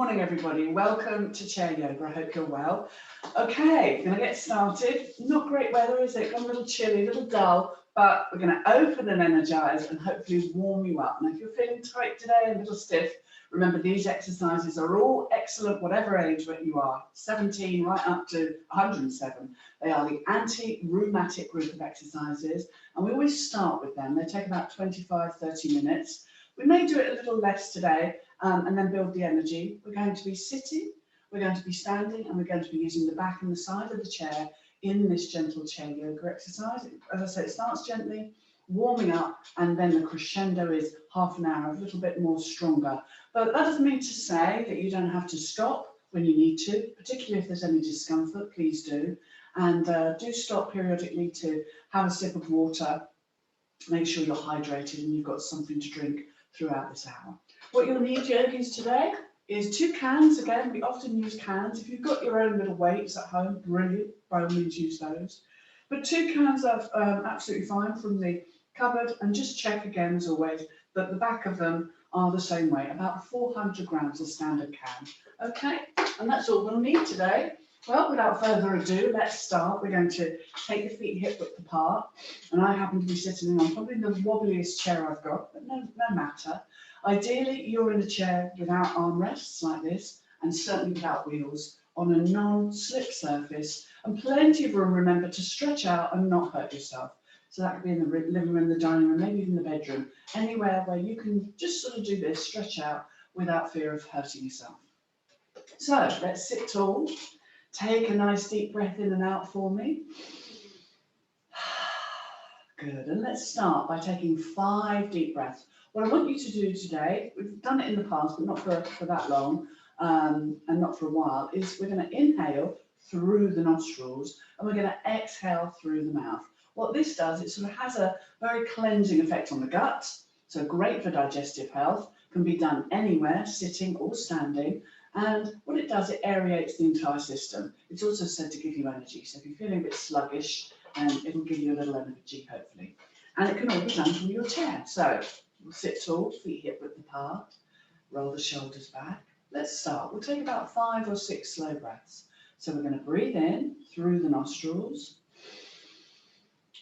morning, everybody. Welcome to Chair Yoga. I hope you're well. Okay, we're going to get started. Not great weather, is it? Got a little chilly, a little dull, but we're going to open and energize and hopefully warm you up. And if you're feeling tight today, a little stiff, remember these exercises are all excellent, whatever age you are, 17 right up to 107. They are the anti-rheumatic group of exercises, and we always start with them. They take about 25, 30 minutes. We may do it a little less today and then build the energy. We're going to be sitting, we're going to be standing, and we're going to be using the back and the side of the chair in this gentle chair yoga exercise. As I said, it starts gently, warming up, and then the crescendo is half an hour, a little bit more stronger. But that doesn't mean to say that you don't have to stop when you need to, particularly if there's any discomfort, please do. And do stop periodically to have a sip of water, make sure you're hydrated and you've got something to drink throughout this hour. What you'll need, yogis, today is 2 cans. Again, we often use cans. If you've got your own little weights at home, brilliant, by all means use those. But 2 cans are absolutely fine from the cupboard, and just check again, as always, that the back of them are the same weight, about 400 grams a standard can. Okay, and that's all we'll need today. Well, without further ado, let's start. We're going to take the feet hip width apart, and I happen to be sitting on probably the wobbliest chair I've got, but no matter. Ideally, you're in a chair without armrests like this, and certainly without wheels, on a non-slip surface, and plenty of room, remember, to stretch out and not hurt yourself. So that could be in the living room, the dining room, maybe even the bedroom, anywhere where you can just sort of do this, stretch out without fear of hurting yourself. So let's sit tall. Take a nice deep breath in and out for me. Good, and let's start by taking 5 deep breaths. What I want you to do today, we've done it in the past, but not for that long, and not for a while, is we're going to inhale through the nostrils, and we're going to exhale through the mouth. What this does, it sort of has a very cleansing effect on the gut, so great for digestive health, can be done anywhere, sitting or standing. And what it does, it aerates the entire system. It's also said to give you energy. So if you're feeling a bit sluggish, it'll give you a little energy, hopefully. And it can all be done from your chair. So we'll sit tall, feet hip width apart, roll the shoulders back. Let's start. We'll take about 5 or 6 slow breaths. So we're going to breathe in through the nostrils,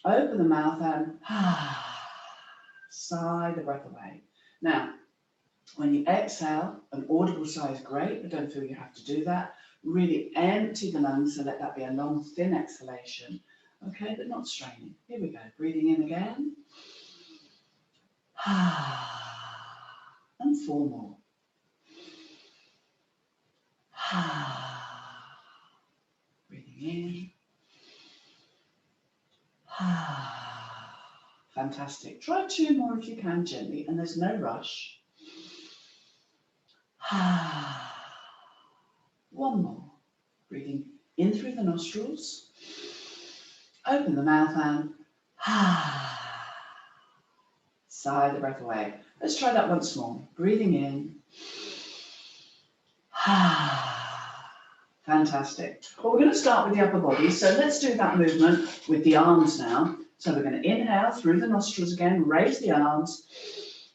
open the mouth and sigh the breath away. Now, when you exhale, an audible sigh is great, but don't feel you have to do that. Really empty the lungs, so let that be a long, thin exhalation. Okay, but not straining. Here we go. Breathing in again. And 4 more. Breathing in. Fantastic. Try 2 more if you can, gently, and there's no rush. 1 more. Breathing in through the nostrils. Open the mouth and sigh the breath away. Let's try that once more. Breathing in. Fantastic. Well, we're going to start with the upper body. So let's do that movement with the arms now. So we're going to inhale through the nostrils again, raise the arms,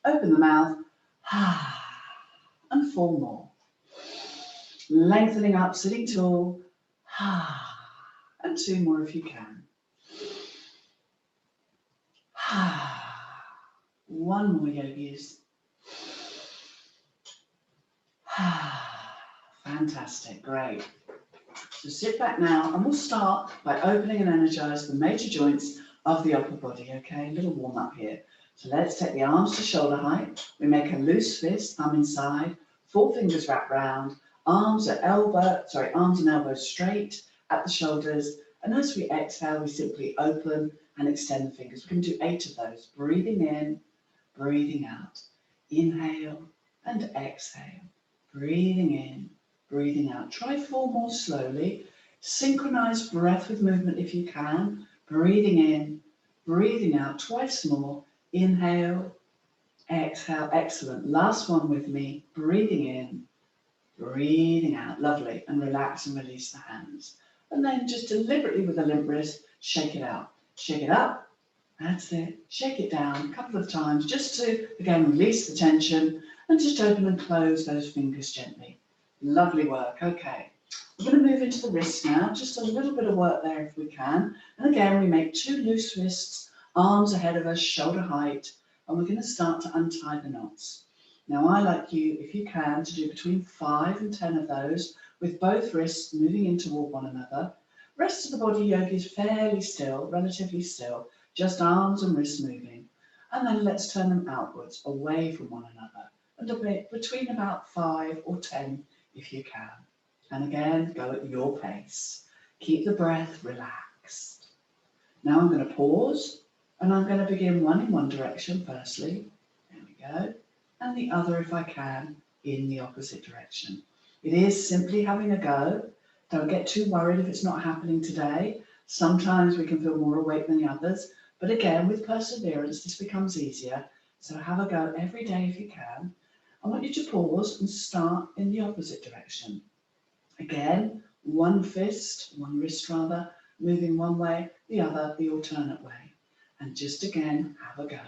open the mouth, and 4 more. Lengthening up, sitting tall, and 2 more if you can. 1 more, yogis. Fantastic, great. So sit back now, and we'll start by opening and energize the major joints of the upper body, okay? A little warm up here. So let's take the arms to shoulder height. We make a loose fist, thumb inside, 4 fingers wrap round, arms and elbows straight at the shoulders. And as we exhale, we simply open and extend the fingers. We're going to do 8 of those. Breathing in, breathing out. Inhale and exhale. Breathing in, breathing out. Try 4 more slowly. Synchronize breath with movement if you can. Breathing in, breathing out. Twice more. Inhale, exhale. Excellent. Last one with me. Breathing in, breathing out. Lovely. And relax and release the hands. And then just deliberately with a limp wrist, shake it out. Shake it up. That's it. Shake it down a couple of times just to, again, release the tension and just open and close those fingers gently. Lovely work. Okay. We're going to move into the wrist now. Just a little bit of work there if we can. And again, we make 2 loose wrists, arms ahead of us, shoulder height, and we're going to start to untie the knots. Now, I like you, if you can, to do between 5 and 10 of those, with both wrists moving in toward one another. Rest of the body yoga is fairly still, relatively still, just arms and wrists moving. And then let's turn them outwards, away from one another, and a bit between about 5 or 10 if you can. And again, go at your pace. Keep the breath relaxed. Now I'm going to pause, and I'm going to begin one in one direction firstly. There we go. And the other, if I can, in the opposite direction. It is simply having a go. Don't get too worried if it's not happening today. Sometimes we can feel more awake than the others. But again, with perseverance, this becomes easier. So have a go every day if you can. I want you to pause and start in the opposite direction. Again, one wrist rather, moving one way, the other, the alternate way. And just again, have a go.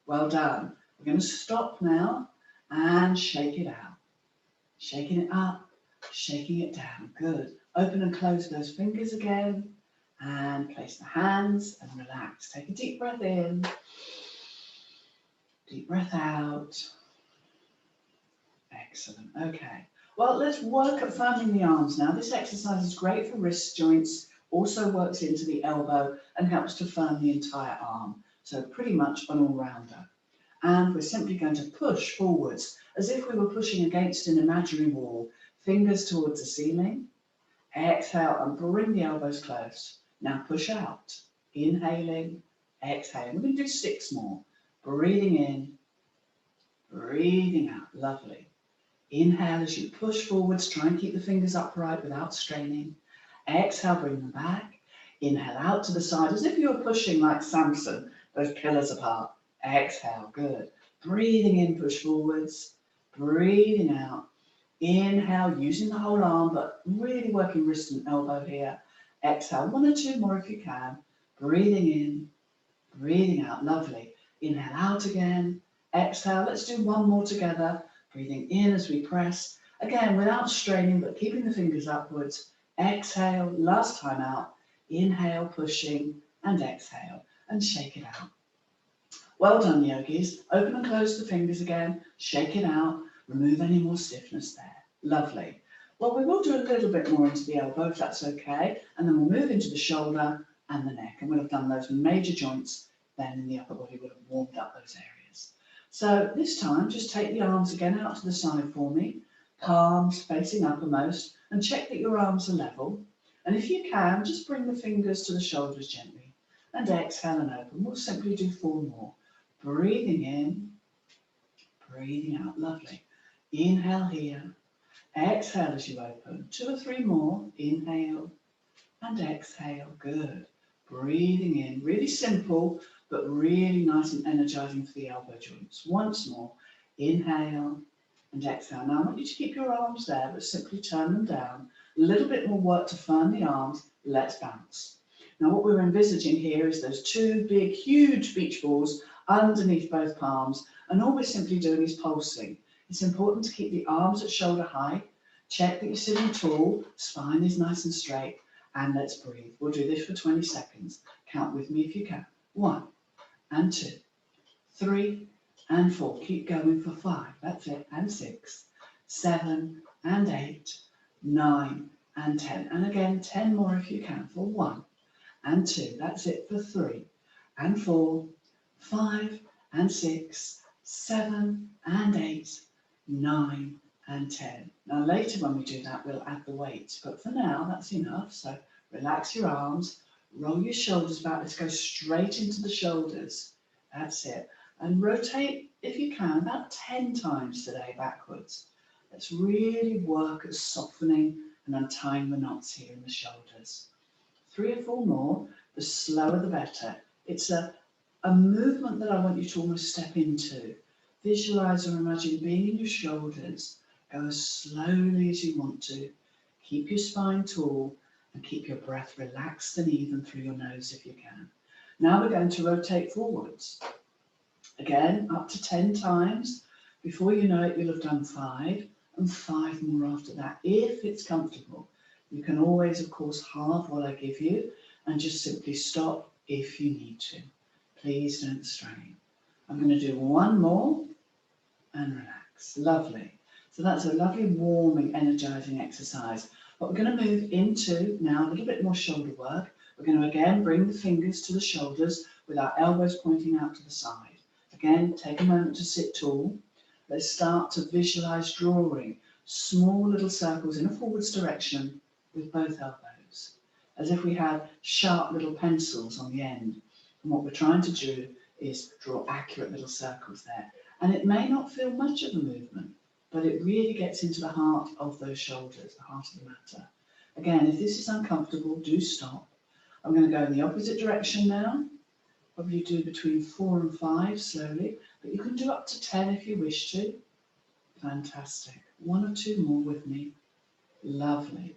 Well done. We're going to stop now and shake it out. Shaking it up, shaking it down. Good. Open and close those fingers again. And place the hands and relax. Take a deep breath in. Deep breath out. Excellent. Okay. Well, let's work at firming the arms now. This exercise is great for wrist joints, also works into the elbow and helps to firm the entire arm. So pretty much an all-rounder. And we're simply going to push forwards as if we were pushing against an imaginary wall, fingers towards the ceiling. Exhale and bring the elbows close. Now push out. Inhaling, exhaling. We're going to do 6 more. Breathing in, breathing out. Lovely. Inhale as you push forwards. Try and keep the fingers upright without straining. Exhale, bring them back. Inhale out to the side as if you were pushing like Samson, those pillars apart. Exhale, good. Breathing in, push forwards. Breathing out. Inhale, using the whole arm, but really working wrist and elbow here. Exhale, 1 or 2 more if you can. Breathing in, breathing out. Lovely. Inhale out again. Exhale, let's do 1 more together. Breathing in as we press. Again, without straining, but keeping the fingers upwards. Exhale, last time out. Inhale, pushing, and exhale, and shake it out. Well done, yogis. Open and close the fingers again. Shake it out. Remove any more stiffness there. Lovely. Well, we will do a little bit more into the elbow, if that's okay. And then we'll move into the shoulder and the neck. And we'll have done those major joints. Then in the upper body, we'll have warmed up those areas. So this time, just take the arms again out to the side for me. Palms facing uppermost. And check that your arms are level. And if you can, just bring the fingers to the shoulders gently. And exhale and open. We'll simply do 4 more. Breathing in, breathing out. Lovely. Inhale here. Exhale as you open. 2 or 3 more. Inhale and exhale. Good. Breathing in. Really simple, but really nice and energizing for the elbow joints. Once more. Inhale and exhale. Now I want you to keep your arms there, but simply turn them down. A little bit more work to firm the arms. Let's bounce. Now what we're envisaging here is those 2 big, huge beach balls underneath both palms, and all we're simply doing is pulsing. It's important to keep the arms at shoulder height. Check that you're sitting tall, spine is nice and straight, and let's breathe. We'll do this for 20 seconds. Count with me if you can. 1 and 2, 3 and 4. Keep going for 5. That's it. And 6, 7 and 8, 9 and 10. And again, 10 more if you can for 1 and 2. That's it for 3 and 4, 5 and 6, 7 and 8, 9 and 10. Now later when we do that, we'll add the weights, but for now that's enough. So relax your arms, roll your shoulders back. Let's go straight into the shoulders. That's it. And rotate, if you can, about 10 times today backwards. Let's really work at softening and untying the knots here in the shoulders. 3 or 4 more, the slower the better. It's a movement that I want you to almost step into. Visualize or imagine being in your shoulders. Go as slowly as you want to. Keep your spine tall and keep your breath relaxed and even through your nose if you can. Now we're going to rotate forwards. Again, up to 10 times. Before you know it, you'll have done 5 and 5 more after that, if it's comfortable. You can always, of course, halve what I give you and just simply stop if you need to. Please don't strain. I'm going to do 1 more and relax. Lovely. So that's a lovely warming, energizing exercise. But we're going to move into now a little bit more shoulder work. We're going to again bring the fingers to the shoulders with our elbows pointing out to the side. Again, take a moment to sit tall. Let's start to visualize drawing small little circles in a forwards direction with both elbows, as if we had sharp little pencils on the end. And what we're trying to do is draw accurate little circles there. And it may not feel much of a movement, but it really gets into the heart of those shoulders, the heart of the matter. Again, if this is uncomfortable, do stop. I'm going to go in the opposite direction now. Probably do between 4 and 5 slowly, but you can do up to 10 if you wish to. Fantastic. 1 or 2 more with me. Lovely.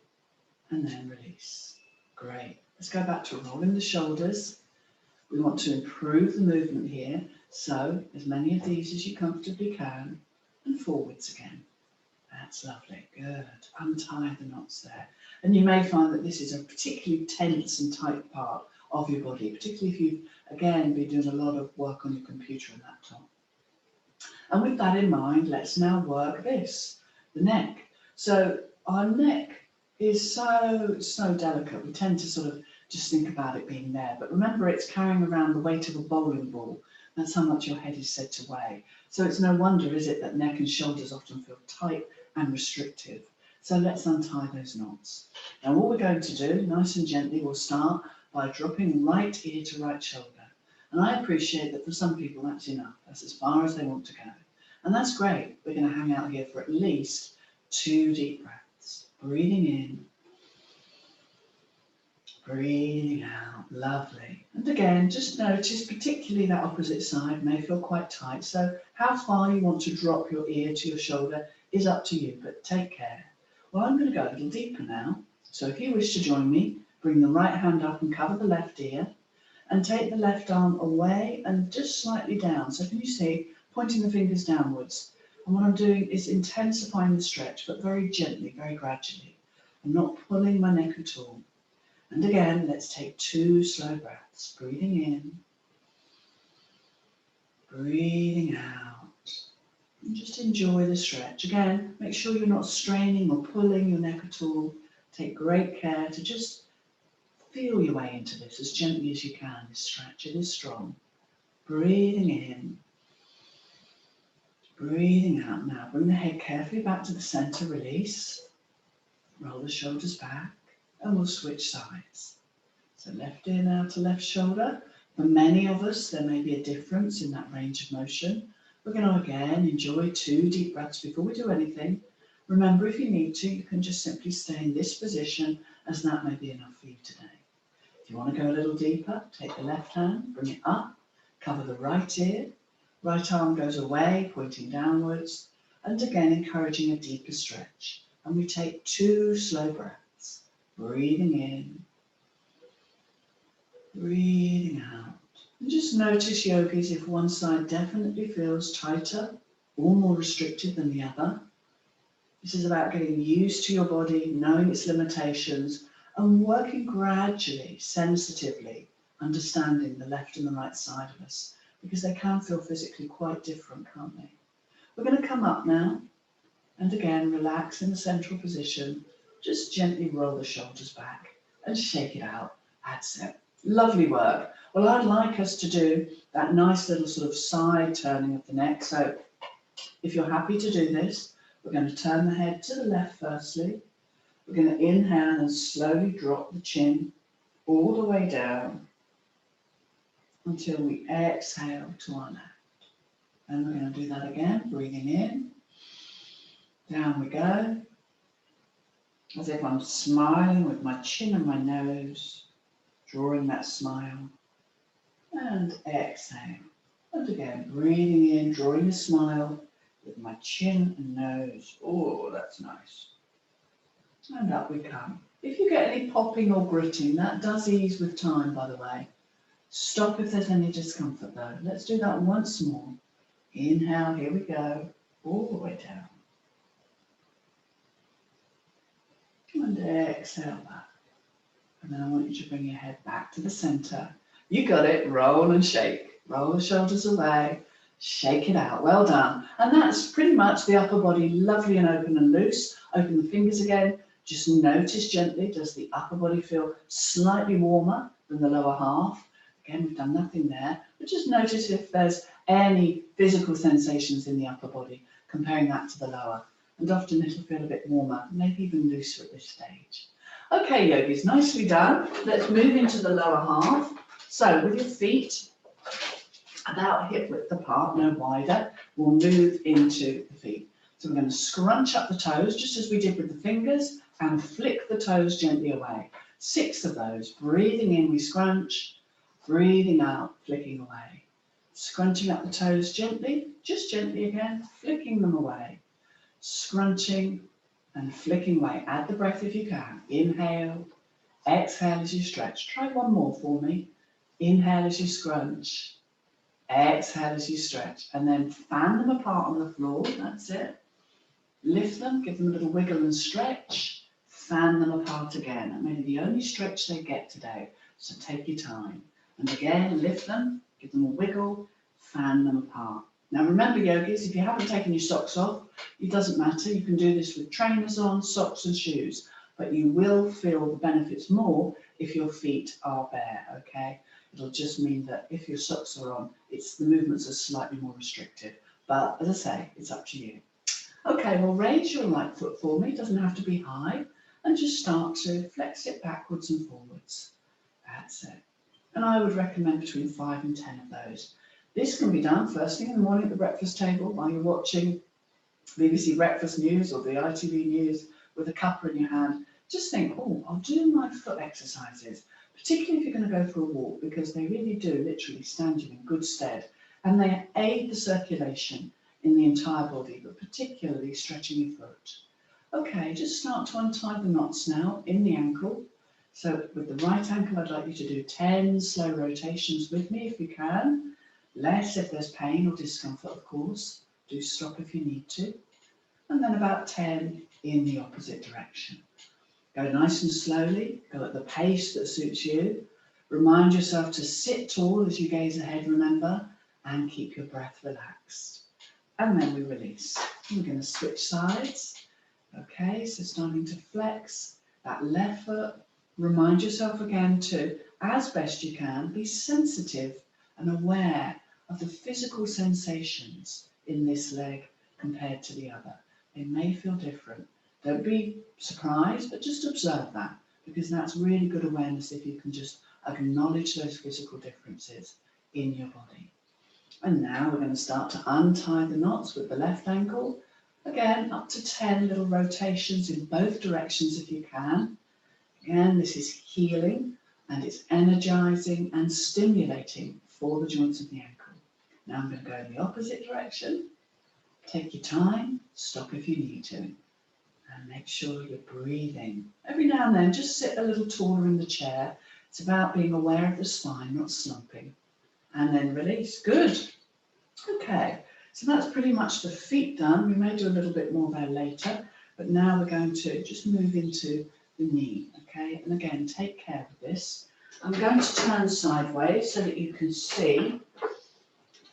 And then release. Great. Let's go back to rolling the shoulders. We want to improve the movement here, so as many of these as you comfortably can, and forwards again. That's lovely. Good. Untie the knots there. And you may find that this is a particularly tense and tight part of your body, particularly if you've, again, been doing a lot of work on your computer and laptop. And with that in mind, let's now work this, the neck. So our neck is so delicate. We tend to sort of just think about it being there. But remember, it's carrying around the weight of a bowling ball. That's how much your head is said to weigh. So it's no wonder, is it, that neck and shoulders often feel tight and restrictive. So let's untie those knots. Now what we're going to do, nice and gently, we'll start by dropping right ear to right shoulder. And I appreciate that for some people that's enough. That's as far as they want to go. And that's great. We're going to hang out here for at least 2 deep breaths. Breathing in. Breathing out. Lovely. And again, just notice, particularly that opposite side may feel quite tight. So how far you want to drop your ear to your shoulder is up to you, but take care. Well, I'm going to go a little deeper now. So if you wish to join me, bring the right hand up and cover the left ear, and take the left arm away and just slightly down. So can you see, pointing the fingers downwards. And what I'm doing is intensifying the stretch, but very gently, very gradually. I'm not pulling my neck at all. And again, let's take 2 slow breaths. Breathing in, breathing out. And just enjoy the stretch. Again, make sure you're not straining or pulling your neck at all. Take great care to just feel your way into this as gently as you can. This stretch, it is strong. Breathing in, breathing out. Now bring the head carefully back to the center, release. Roll the shoulders back and we'll switch sides. So left ear now to left shoulder. For many of us, there may be a difference in that range of motion. We're going to again enjoy 2 deep breaths before we do anything. Remember, if you need to, you can just simply stay in this position, as that may be enough for you today. If you want to go a little deeper, take the left hand, bring it up, cover the right ear, right arm goes away, pointing downwards, and again encouraging a deeper stretch. And we take 2 slow breaths, breathing in, breathing out. And just notice, yogis, if one side definitely feels tighter or more restricted than the other. This is about getting used to your body, knowing its limitations, and working gradually, sensitively, understanding the left and the right side of us, because they can feel physically quite different, can't they? We're going to come up now, and again, relax in the central position. Just gently roll the shoulders back and shake it out. That's it. Lovely work. Well, I'd like us to do that nice little sort of side turning of the neck. So if you're happy to do this, we're going to turn the head to the left firstly. We're going to inhale and slowly drop the chin all the way down until we exhale to our left. And we're going to do that again, breathing in. Down we go. As if I'm smiling with my chin and my nose, drawing that smile. And exhale. And again, breathing in, drawing a smile with my chin and nose. Oh, that's nice. And up we come. If you get any popping or gritting, that does ease with time, by the way. Stop if there's any discomfort though. Let's do that once more. Inhale, here we go, all the way down. And exhale back. And then I want you to bring your head back to the centre. You got it. Roll and shake. Roll the shoulders away. Shake it out. Well done. And that's pretty much the upper body, lovely and open and loose. Open the fingers again. Just notice gently, does the upper body feel slightly warmer than the lower half? Again, we've done nothing there, but just notice if there's any physical sensations in the upper body, comparing that to the lower. And often it'll feel a bit warmer, maybe even looser at this stage. Okay, yogis, nicely done. Let's move into the lower half. So with your feet about hip width apart, no wider, we'll move into the feet. So we're going to scrunch up the toes, just as we did with the fingers, and flick the toes gently away. 6 of those. Breathing in, we scrunch. Breathing out, flicking away. Scrunching up the toes gently, just gently again, flicking them away. Scrunching and flicking away. Add the breath if you can. Inhale, exhale as you stretch. Try one more for me. Inhale as you scrunch. Exhale as you stretch. And then fan them apart on the floor. That's it. Lift them, give them a little wiggle and stretch. Fan them apart again. That may be the only stretch they get today. So take your time. And again, lift them, give them a wiggle, fan them apart. Now remember, yogis, if you haven't taken your socks off, it doesn't matter. You can do this with trainers on, socks and shoes, but you will feel the benefits more if your feet are bare, okay? It'll just mean that if your socks are on, the movements are slightly more restricted. But as I say, it's up to you. Okay, well, raise your right foot for me. It doesn't have to be high. And just start to flex it backwards and forwards. That's it. And I would recommend between 5 and 10 of those. This can be done first thing in the morning at the breakfast table while you're watching BBC Breakfast News or the ITV News with a cuppa in your hand. Just think, oh, I'll do my foot exercises, particularly if you're going to go for a walk, because they really do literally stand you in good stead. And they aid the circulation in the entire body, but particularly stretching your foot. Okay, just start to untie the knots now in the ankle. So with the right ankle, I'd like you to do 10 slow rotations with me if you can. Less if there's pain or discomfort, of course. Do stop if you need to. And then about 10 in the opposite direction. Go nice and slowly, go at the pace that suits you. Remind yourself to sit tall as you gaze ahead, remember, and keep your breath relaxed. And then we release. We're going to switch sides. Okay, so starting to flex that left foot. Remind yourself again to, as best you can, be sensitive and aware of the physical sensations in this leg compared to the other. They may feel different. Don't be surprised, but just observe that, because that's really good awareness if you can just acknowledge those physical differences in your body. And now we're going to start to untie the knots with the left ankle. Again, up to 10 little rotations in both directions if you can. Again, this is healing and it's energizing and stimulating for the joints of the ankle. Now I'm going to go in the opposite direction. Take your time, stop if you need to, and make sure you're breathing. Every now and then, just sit a little taller in the chair. It's about being aware of the spine, not slumping. And then release. Good. Okay, so that's pretty much the feet done. We may do a little bit more there later, but now we're going to just move into the knee, okay? And again, take care of this. I'm going to turn sideways so that you can see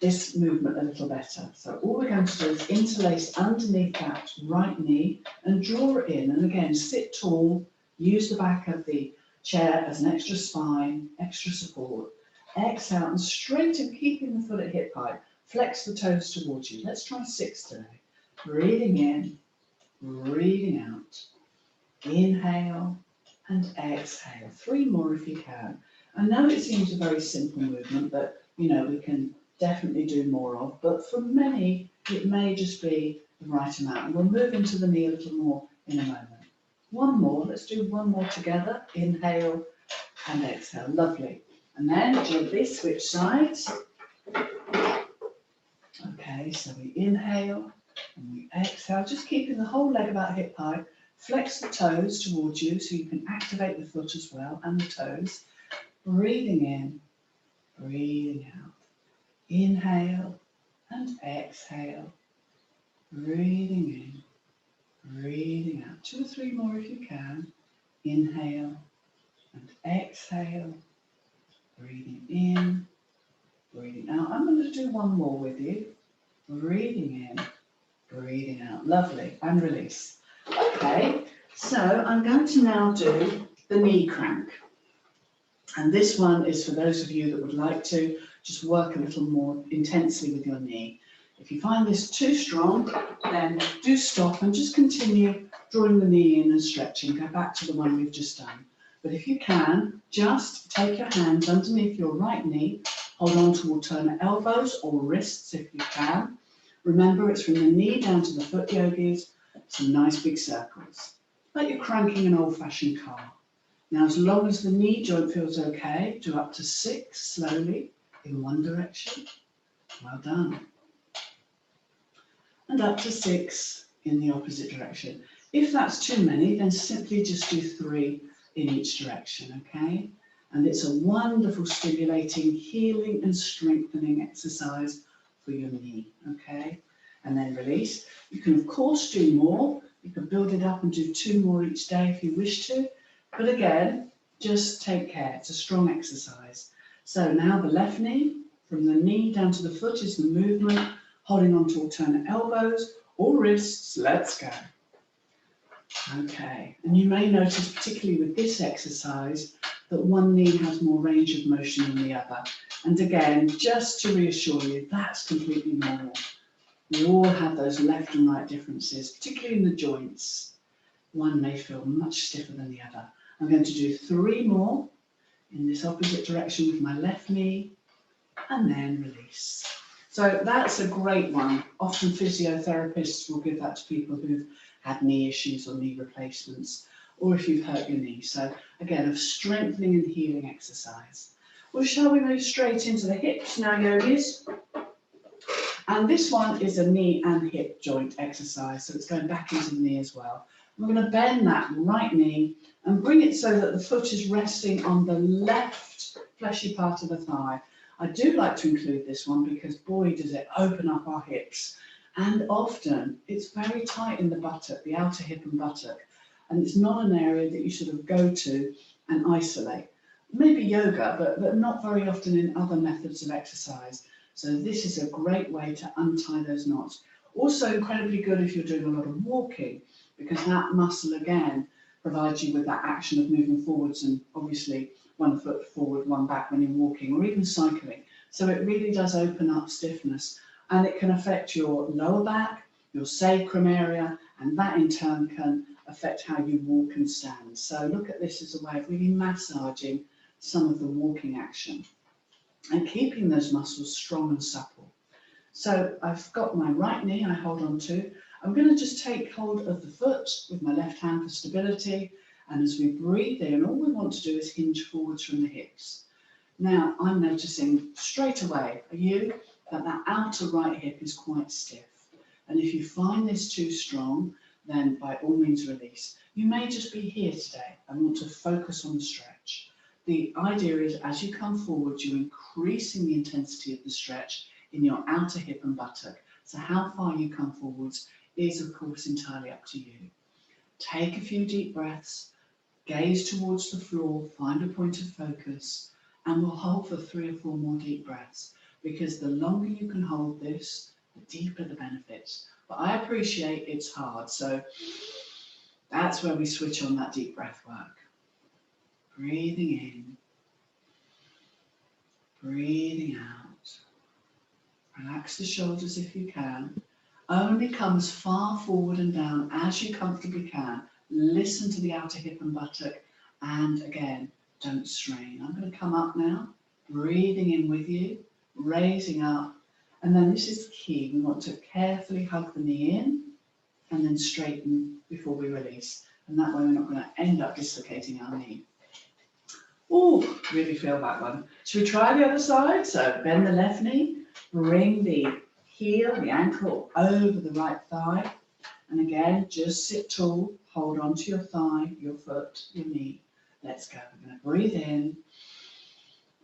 this movement a little better. So all we're going to do is interlace underneath that right knee and draw it in. And again, sit tall, use the back of the chair as an extra spine, extra support. Exhale and straighten, keeping the foot at hip height. Flex the toes towards you. Let's try 6 today. Breathing in, breathing out. Inhale and exhale. 3 more if you can. I know it seems a very simple movement that, you know, we can definitely do more of, but for many, it may just be the right amount. And we'll move into the knee a little more in a moment. 1 more. Let's do 1 more together. Inhale and exhale. Lovely. And then gently switch sides. Okay, so we inhale and we exhale, just keeping the whole leg about hip height. Flex the toes towards you so you can activate the foot as well and the toes. Breathing in, breathing out. Inhale and exhale. Breathing in, Breathing out. 2 or 3 more if you can. Inhale and exhale. Breathing in, breathing out. I'm going to do one more with you. Breathing in, breathing out. Lovely. And release. Okay, so I'm going to now do the knee crank. And this one is for those of you that would like to just work a little more intensely with your knee. If you find this too strong, then do stop and just continue drawing the knee in and stretching. Go back to the one we've just done. But if you can, just take your hands underneath your right knee, hold on to alternate elbows or wrists if you can. Remember, it's from the knee down to the foot, yogis, some nice big circles, like you're cranking an old-fashioned car. Now, as long as the knee joint feels okay, do up to 6 slowly in one direction. Well done. And up to 6 in the opposite direction. If that's too many, then simply just do 3 in each direction, okay? And it's a wonderful stimulating, healing and strengthening exercise for your knee, okay? And then release. You can, of course, do more. You can build it up and do 2 more each day if you wish to. But again, just take care. It's a strong exercise. So now the left knee, from the knee down to the foot is the movement, holding on to alternate elbows or wrists. Let's go. Okay, and you may notice, particularly with this exercise, that one knee has more range of motion than the other. And again, just to reassure you, that's completely normal. We all have those left and right differences, particularly in the joints. One may feel much stiffer than the other. I'm going to do 3 more in this opposite direction with my left knee, and then release. So that's a great one. Often physiotherapists will give that to people who've had knee issues or knee replacements, or if you've hurt your knee. So again, a strengthening and healing exercise. Well, shall we move straight into the hips now, yogis? And this one is a knee and hip joint exercise, so it's going back into the knee as well. We're going to bend that right knee and bring it so that the foot is resting on the left fleshy part of the thigh. I do like to include this one because, boy, does it open up our hips. And often it's very tight in the buttock, the outer hip and buttock. And it's not an area that you sort of go to and isolate. Maybe yoga, but not very often in other methods of exercise. So this is a great way to untie those knots. Also incredibly good if you're doing a lot of walking, because that muscle again provides you with that action of moving forwards and obviously one foot forward, one back when you're walking or even cycling. So it really does open up stiffness, and it can affect your lower back, your sacrum area, and that in turn can affect how you walk and stand. So look at this as a way of really massaging some of the walking action and keeping those muscles strong and supple. So I've got my right knee I hold on to. I'm going to just take hold of the foot with my left hand for stability. And as we breathe in, all we want to do is hinge forwards from the hips. Now, I'm noticing straight away, are you, that outer right hip is quite stiff. And if you find this too strong, then by all means release. You may just be here today and want to focus on the stretch. The idea is as you come forward, you're increasing the intensity of the stretch in your outer hip and buttock. So how far you come forwards is, of course, entirely up to you. Take a few deep breaths, gaze towards the floor, find a point of focus, and we'll hold for 3 or 4 more deep breaths, because the longer you can hold this, the deeper the benefits. But I appreciate it's hard, so that's where we switch on that deep breath work. Breathing in, breathing out. Relax the shoulders if you can. Only come as far forward and down as you comfortably can. Listen to the outer hip and buttock, and again, don't strain. I'm going to come up now, breathing in with you, raising up, and then this is the key. We want to carefully hug the knee in and then straighten before we release. And that way we're not going to end up dislocating our knee. Oh, really feel that one. Should we try the other side? So bend the left knee, bring the heel, the ankle over the right thigh. And again, just sit tall, hold on to your thigh, your foot, your knee. Let's go. We're going to breathe in.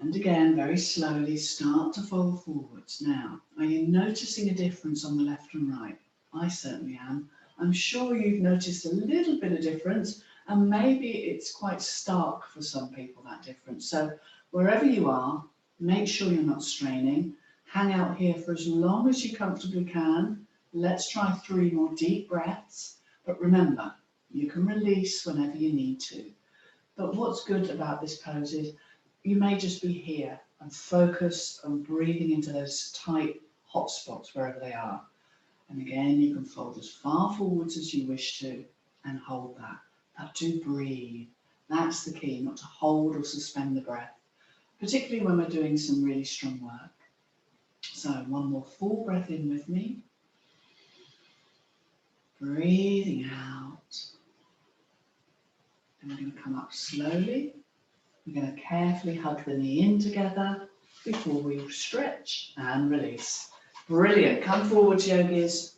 And again, very slowly start to fold forwards. Now, are you noticing a difference on the left and right? I certainly am. I'm sure you've noticed a little bit of difference, and maybe it's quite stark for some people, that difference. So wherever you are, make sure you're not straining. Hang out here for as long as you comfortably can. Let's try 3 more deep breaths. But remember, you can release whenever you need to. But what's good about this pose is you may just be here and focused on breathing into those tight hot spots wherever they are. And again, you can fold as far forwards as you wish to and hold that. But do breathe. That's the key, not to hold or suspend the breath, particularly when we're doing some really strong work. So 1 more full breath in with me. Breathing out. And we're going to come up slowly. We're going to carefully hug the knee in together before we stretch and release. Brilliant. Come forward, yogis.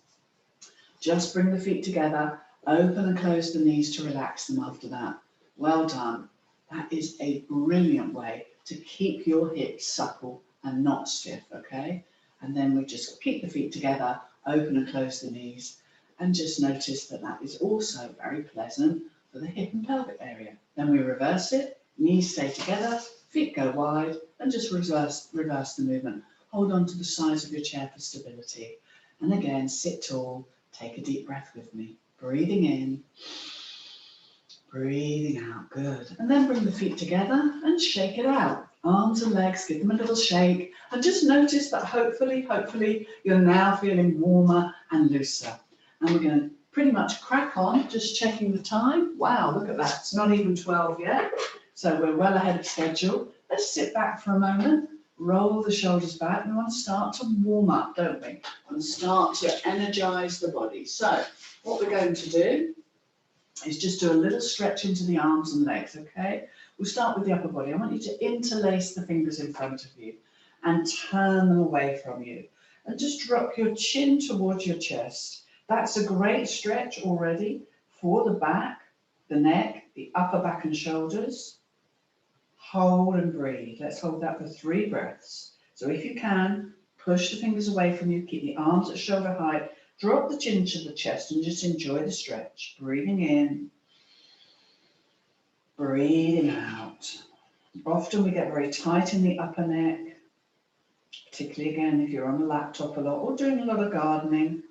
Just bring the feet together. Open and close the knees to relax them after that. Well done. That is a brilliant way to keep your hips supple and not stiff, okay? And then we just keep the feet together, open and close the knees, and just notice that that is also very pleasant for the hip and pelvic area. Then we reverse it, knees stay together, feet go wide, and just reverse the movement. Hold on to the sides of your chair for stability. And again, sit tall, take a deep breath with me. Breathing in, breathing out, good. And then bring the feet together and shake it out. Arms and legs, give them a little shake. And just notice that hopefully, you're now feeling warmer and looser. And we're going to pretty much crack on, just checking the time. Wow, look at that, it's not even 12 yet. So we're well ahead of schedule. Let's sit back for a moment, roll the shoulders back. We want to start to warm up, don't we? We want to start to energize the body. So what we're going to do is just do a little stretch into the arms and legs, okay? We'll start with the upper body. I want you to interlace the fingers in front of you and turn them away from you. And just drop your chin towards your chest. That's a great stretch already for the back, the neck, the upper back and shoulders. Hold and breathe. Let's hold that for 3 breaths. So if you can, push the fingers away from you, keep the arms at shoulder height, drop the chin to the chest and just enjoy the stretch. Breathing in, breathing out. Often we get very tight in the upper neck, particularly again if you're on a laptop a lot or doing a lot of gardening.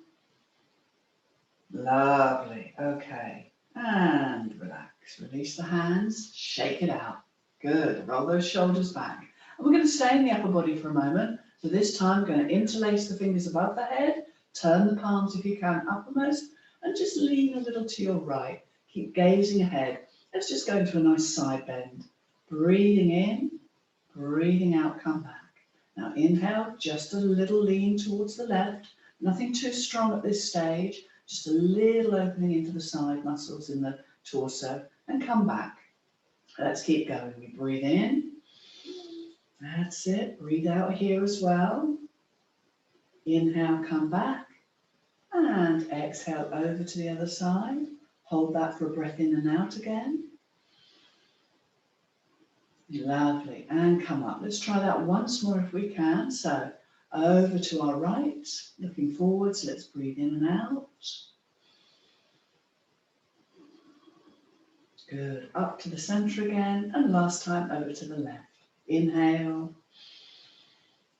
Lovely, okay. And relax, release the hands, shake it out. Good, roll those shoulders back. And we're going to stay in the upper body for a moment. So this time we're going to interlace the fingers above the head, turn the palms if you can uppermost, and just lean a little to your right. Keep gazing ahead. Let's just go into a nice side bend. Breathing in, breathing out, come back. Now inhale, just a little lean towards the left. Nothing too strong at this stage. Just a little opening into the side muscles in the torso, and come back. Let's keep going. We breathe in. That's it. Breathe out here as well. Inhale, come back. And exhale over to the other side. Hold that for a breath in and out again. Lovely. And come up. Let's try that once more if we can. So over to our right, looking forwards. Let's breathe in and out. Good. Up to the center again. And last time over to the left. Inhale.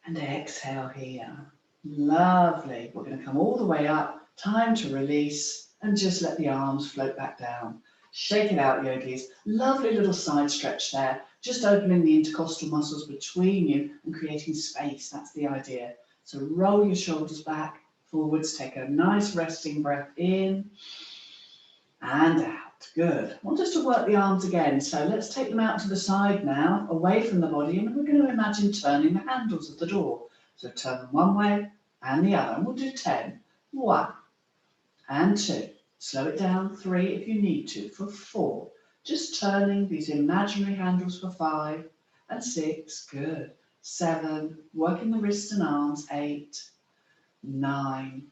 And exhale here. Lovely. We're going to come all the way up. Time to release. And just let the arms float back down. Shake it out, yogis. Lovely little side stretch there. Just opening the intercostal muscles between you and creating space. That's the idea. So roll your shoulders back, forwards. Take a nice resting breath in and out. Good. I want us to work the arms again. So let's take them out to the side now, away from the body. And we're going to imagine turning the handles of the door. So turn them one way and the other. And we'll do 10. 1 and 2. Slow it down. 3 if you need to. For 4. Just turning these imaginary handles for 5 and 6. Good. 7. Working the wrists and arms. 8, 9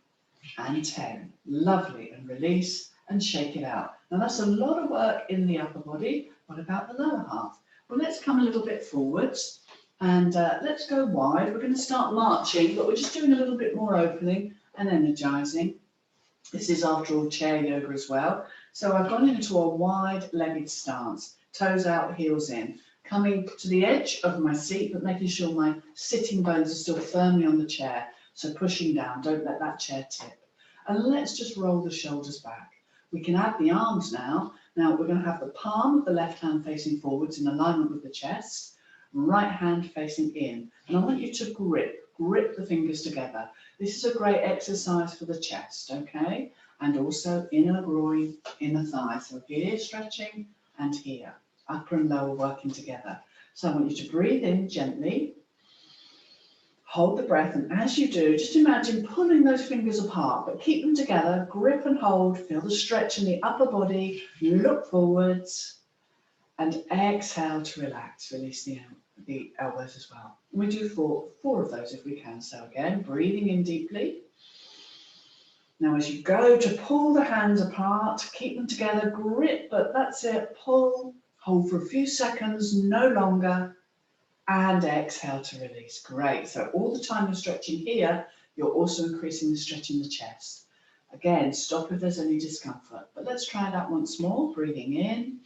and 10. Lovely. And release and shake it out. Now that's a lot of work in the upper body. What about the lower half? Well, let's come a little bit forwards and let's go wide. We're going to start marching, but we're just doing a little bit more opening and energizing. This is after all chair yoga as well. So I've gone into a wide-legged stance, toes out, heels in, coming to the edge of my seat, but making sure my sitting bones are still firmly on the chair. So pushing down, don't let that chair tip. And let's just roll the shoulders back. We can add the arms now. Now we're going to have the palm of the left hand facing forwards in alignment with the chest, right hand facing in. And I want you to grip the fingers together. This is a great exercise for the chest, okay? And also inner groin, inner thigh. So here stretching and here, upper and lower working together. So I want you to breathe in gently, hold the breath, and as you do, just imagine pulling those fingers apart, but keep them together, grip and hold, feel the stretch in the upper body, look forwards, and exhale to relax, release the elbows as well. We do four of those if we can. So again, breathing in deeply. Now as you go to pull the hands apart, keep them together, grip, but that's it, pull, hold for a few seconds, no longer, and exhale to release. Great. So all the time you're stretching here, you're also increasing the stretch in the chest. Again, stop if there's any discomfort, but let's try that once more. Breathing in.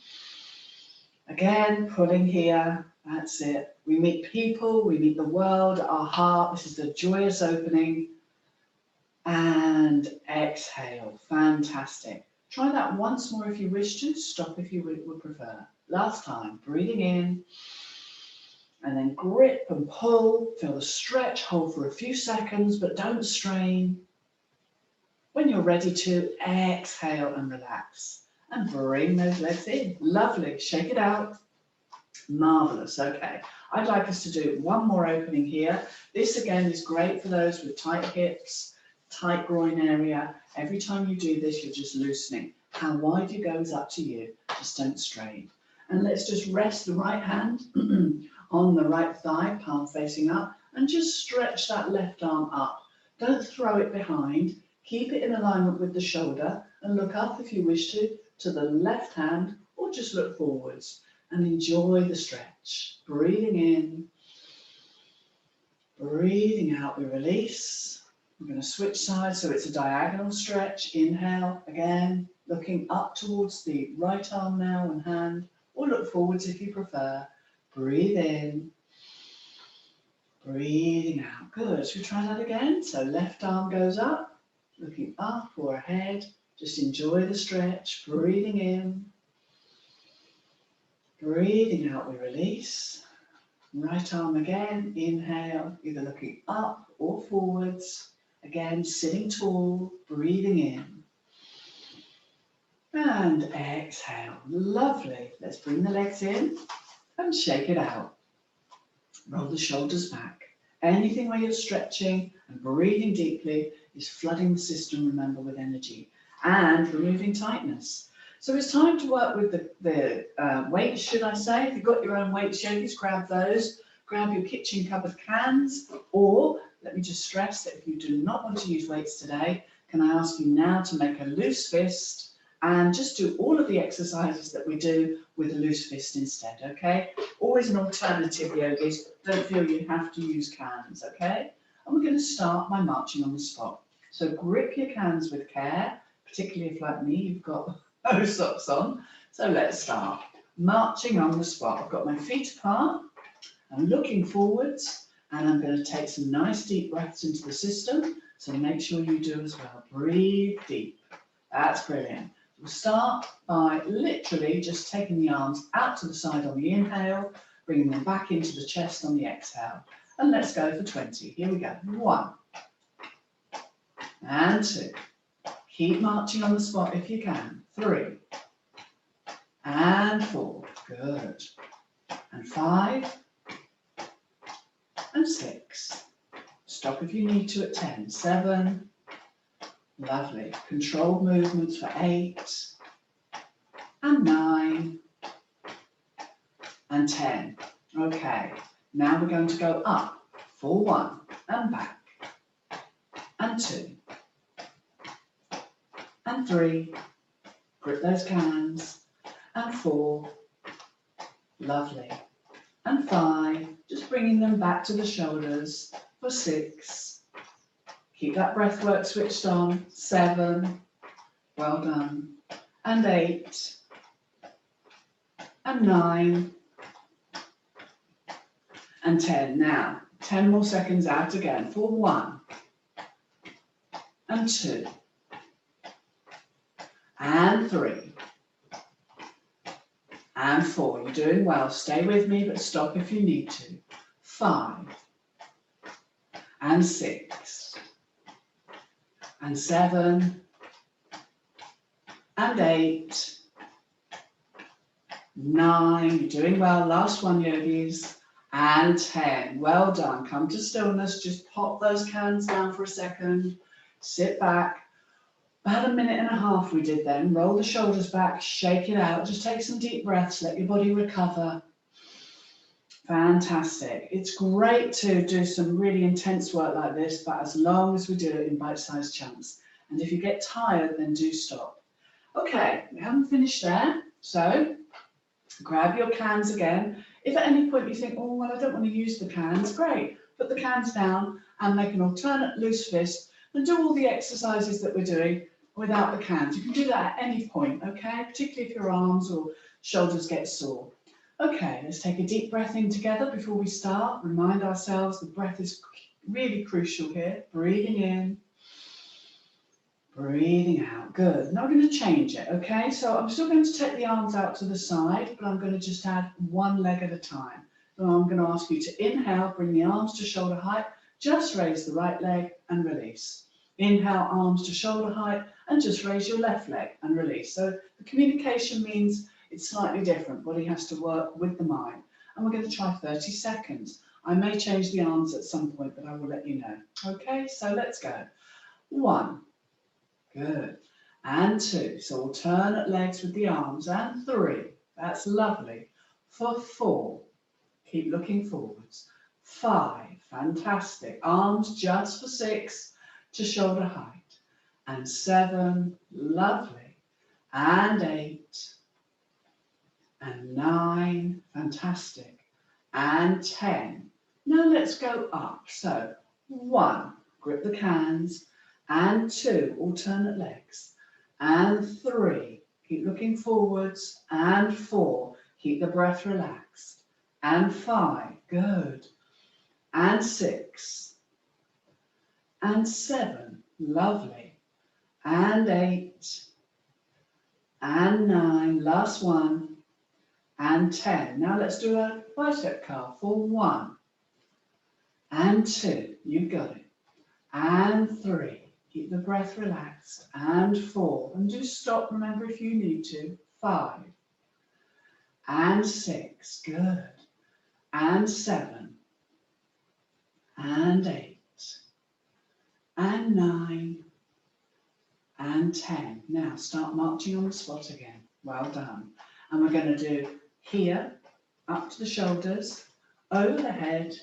Again, pulling here. That's it. We meet people, we meet the world, our heart. This is the joyous opening. And exhale. Fantastic. Try that once more if you wish to. Stop if you would prefer. Last time. Breathing in. And then grip and pull. Feel the stretch. Hold for a few seconds, but don't strain. When you're ready to, exhale and relax. And bring those legs in. Lovely. Shake it out. Marvellous. Okay. I'd like us to do one more opening here. This again is great for those with tight hips, tight groin area. Every time you do this, you're just loosening. How wide you go is up to you. Just don't strain. And let's just rest the right hand on the right thigh, palm facing up, and just stretch that left arm up. Don't throw it behind. Keep it in alignment with the shoulder and look up if you wish to the left hand, or just look forwards and enjoy the stretch. Breathing in, breathing out, we release. We're going to switch sides, so it's a diagonal stretch. Inhale, again, looking up towards the right arm now and hand, or look forwards if you prefer. Breathe in, breathing out. Good. Should we try that again? So left arm goes up, looking up or ahead. Just enjoy the stretch. Breathing in, breathing out, we release. Right arm again, inhale, either looking up or forwards. Again, sitting tall, breathing in. And exhale. Lovely. Let's bring the legs in and shake it out. Roll the shoulders back. Anything where you're stretching and breathing deeply is flooding the system, remember, with energy and removing tightness. So it's time to work with the weights, should I say. If you've got your own weights, yogis, grab those. Grab your kitchen cupboard cans, or let me just stress that if you do not want to use weights today, can I ask you now to make a loose fist and just do all of the exercises that we do with a loose fist instead, okay? Always an alternative, yogis. Don't feel you have to use cans, okay? And we're going to start by marching on the spot. So grip your cans with care, particularly if, like me, you've got no socks on. So let's start. Marching on the spot. I've got my feet apart. I'm looking forwards, and I'm going to take some nice deep breaths into the system. So make sure you do as well. Breathe deep. That's brilliant. We'll start by literally just taking the arms out to the side on the inhale, bringing them back into the chest on the exhale. And let's go for 20. Here we go. 1 and 2. Keep marching on the spot if you can. 3 and 4. Good. And 5 and 6. Stop if you need to at 10. 7. Lovely. Controlled movements for 8 and 9 and 10. Okay. Now we're going to go up for 1 and back and 2 and 3. Grip those cans. And 4. Lovely. And 5. Just bringing them back to the shoulders for 6. Keep that breath work switched on. 7 Well done. And 8. And 9. And 10. Now, 10 more seconds out again for 1. And 2. And 3. And 4. You're doing well. Stay with me, but stop if you need to. 5. And 6. And 7. And 8. 9. You're doing well. Last one, yogis. And 10. Well done. Come to stillness. Just pop those cans down for a second. Sit back. About 1.5 minutes we did then. Roll the shoulders back. Shake it out. Just take some deep breaths. Let your body recover. Fantastic. It's great to do some really intense work like this, but as long as we do it in bite-sized chunks. And if you get tired, then do stop. Okay, we haven't finished there. So grab your cans again. If at any point you think, oh, well, I don't want to use the cans, great. Put the cans down and make an alternate loose fist and do all the exercises that we're doing without the cans. You can do that at any point, okay? Particularly if your arms or shoulders get sore. Okay, let's take a deep breath in together before we start. Remind ourselves the breath is really crucial here. Breathing in, breathing out. Good. Now we're going to change it, okay? So I'm still going to take the arms out to the side, but I'm going to just add one leg at a time. So I'm going to ask you to inhale, bring the arms to shoulder height, just raise the right leg and release. Inhale, arms to shoulder height, and just raise your left leg and release. So the communication means it's slightly different. Body has to work with the mind. And we're going to try 30 seconds. I may change the arms at some point, but I will let you know. Okay, so let's go. 1. Good. And 2. So alternate legs with the arms. And 3. That's lovely. For 4. Keep looking forwards. 5. Fantastic. Arms just for 6 to shoulder height. And 7. Lovely. And 8. And 9. Fantastic. And 10. Now let's go up. So 1. Grip the cans. And 2. Alternate legs. And 3. Keep looking forwards. And 4. Keep the breath relaxed. And 5. Good. And 6. And 7. Lovely. And 8. And 9. Last one. And 10. Now let's do a bicep curl for 1. And 2. You got it. And 3. Keep the breath relaxed. And 4. And do stop, remember, if you need to. 5. And 6. Good. And 7. And 8. And 9. And 10. Now start marching on the spot again. Well done. And we're going to do here, up to the shoulders, over the head,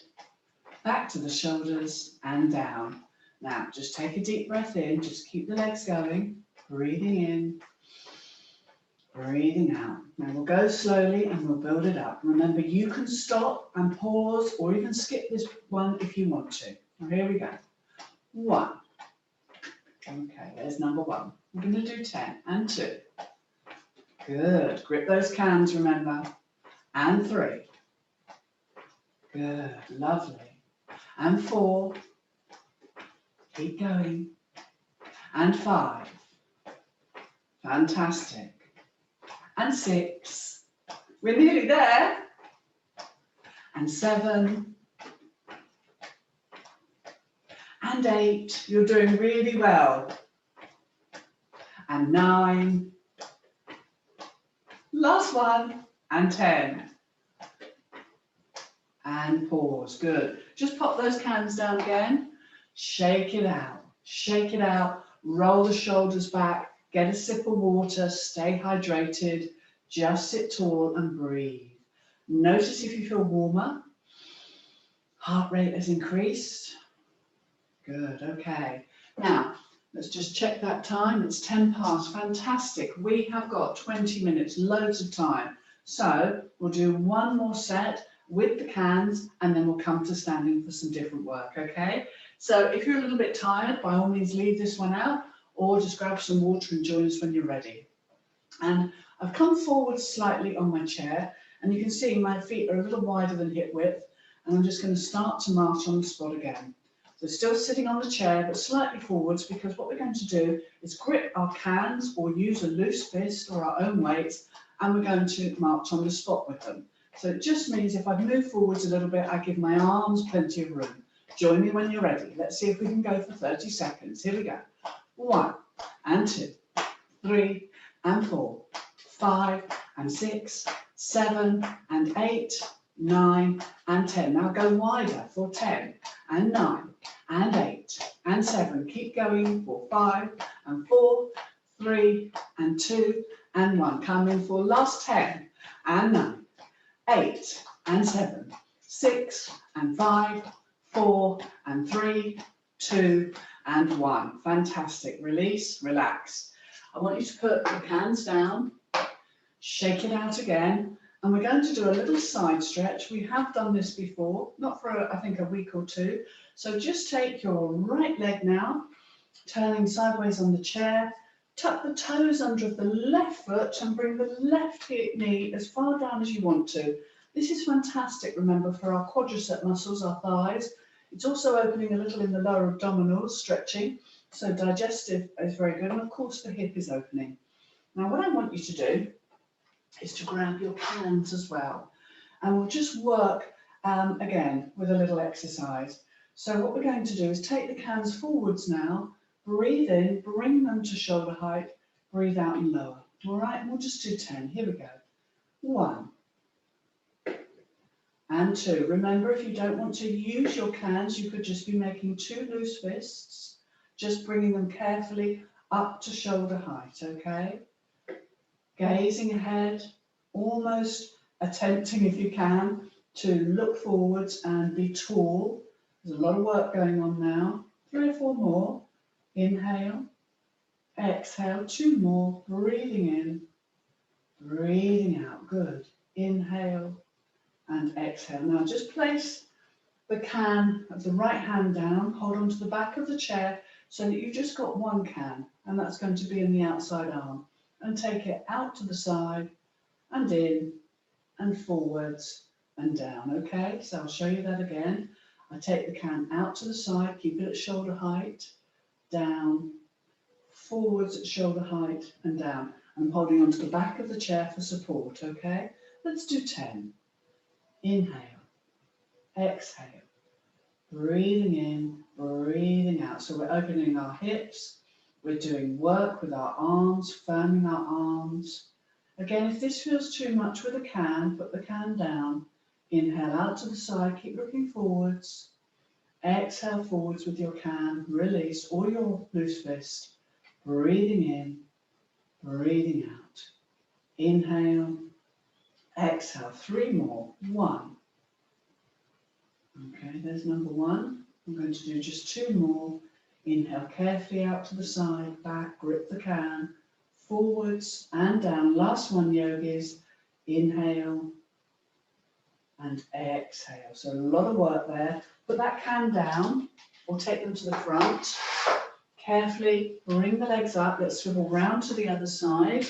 back to the shoulders, and down. Now, just take a deep breath in. Just keep the legs going. Breathing in, breathing out. Now, we'll go slowly and we'll build it up. Remember, you can stop and pause or even skip this one if you want to. Now, here we go. 1. Okay, there's number 1. We're going to do 10 and 2. Good. Grip those cans, remember. And 3. Good. Lovely. And 4. Keep going. And 5. Fantastic. And 6. We're nearly there. And 7. And 8. You're doing really well. And 9. Last one. And 10. And pause. Good. Just pop those cans down again. Shake it out. Shake it out. Roll the shoulders back. Get a sip of water. Stay hydrated. Just sit tall and breathe. Notice if you feel warmer. Heart rate has increased. Good. Okay. Now, let's just check that time. It's 10 past. Fantastic. We have got 20 minutes, loads of time. So we'll do one more set with the cans and then we'll come to standing for some different work, okay? So if you're a little bit tired, by all means leave this one out or just grab some water and join us when you're ready. And I've come forward slightly on my chair, and you can see my feet are a little wider than hip width, and I'm just going to start to march on the spot again. So still sitting on the chair, but slightly forwards, because what we're going to do is grip our cans or use a loose fist or our own weights, and we're going to march on the spot with them. So it just means if I move forwards a little bit, I give my arms plenty of room. Join me when you're ready. Let's see if we can go for 30 seconds. Here we go. 1 and 2, 3 and 4, 5 and 6, 7 and 8, 9 and 10. Now go wider for 10 and 9 and 8 and 7. Keep going for 5 and 4, 3 and 2 and 1. Come in for last 10 and 9, 8 and 7, 6 and 5, 4 and 3, 2 and 1. Fantastic. Release, relax. I want you to put your hands down, shake it out again, and we're going to do a little side stretch. We have done this before, not for I think a week or two. So just take your right leg now, turning sideways on the chair, tuck the toes under the left foot and bring the left knee as far down as you want to. This is fantastic, remember, for our quadricep muscles, our thighs. It's also opening a little in the lower abdominals, stretching. So digestive is very good. And of course, the hip is opening. Now, what I want you to do is to grab your hands as well. And we'll just work again with a little exercise. So what we're going to do is take the hands forwards now, breathe in, bring them to shoulder height, breathe out and lower. All right, and we'll just do 10. Here we go. 1 and 2. Remember, if you don't want to use your cans, you could just be making 2 loose fists, just bringing them carefully up to shoulder height, okay? Gazing ahead, almost attempting, if you can, to look forwards and be tall. There's a lot of work going on now. 3 or 4 more. Inhale, exhale, 2 more. Breathing in, breathing out. Good. Inhale and exhale. Now just place the can of the right hand down, hold on to the back of the chair so that you've just got 1 can, and that's going to be in the outside arm. And take it out to the side and in and forwards and down, okay? So I'll show you that again. I take the can out to the side, keep it at shoulder height, down, forwards at shoulder height and down. I'm holding onto the back of the chair for support, okay? Let's do 10. Inhale, exhale, breathing in, breathing out. So we're opening our hips. We're doing work with our arms, firming our arms. Again, if this feels too much with a can, put the can down. Inhale out to the side, keep looking forwards. Exhale forwards with your can, release or your loose fist. Breathing in, breathing out. Inhale, exhale, 3 more. 1. Okay, there's number 1. I'm going to do just 2 more. Inhale carefully out to the side, back, grip the can, forwards and down. Last one, yogis. Inhale and exhale. So a lot of work there. Put that can down or take them to the front. Carefully bring the legs up. Let's swivel round to the other side.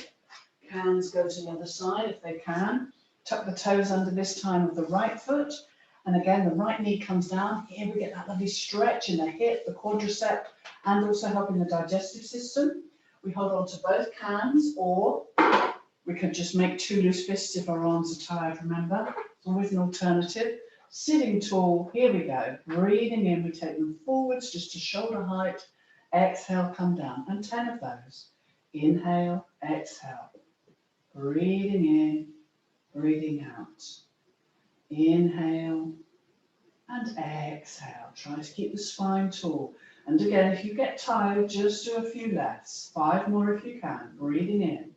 Cans go to the other side if they can. Tuck the toes under this time of the right foot. And again, the right knee comes down. Here we get that lovely stretch in the hip, the quadricep, and also helping the digestive system. We hold on to both cans, or we could just make 2 loose fists if our arms are tired, remember? Always an alternative. Sitting tall, here we go. Breathing in, we take them forwards just to shoulder height. Exhale, come down. And 10 of those. Inhale, exhale. Breathing in, breathing out. Inhale and exhale. Try to keep the spine tall. And again, if you get tired, just do a few less. 5 more if you can. Breathing in,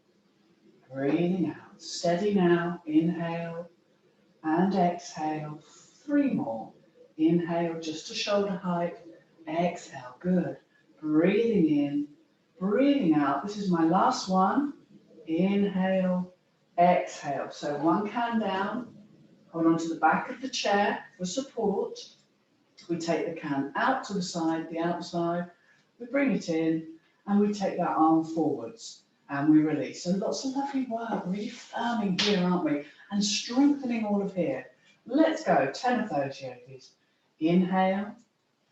breathing out. Steady now. Inhale and exhale. 3 more. Inhale just to shoulder height. Exhale. Good. Breathing in, breathing out. This is my last one. Inhale, exhale. So 1 can down. Hold on to the back of the chair for support. We take the can out to the side, the outside. We bring it in and we take that arm forwards and we release. So lots of lovely work, really firming here, aren't we? And strengthening all of here. Let's go, 10 of those yogis. Inhale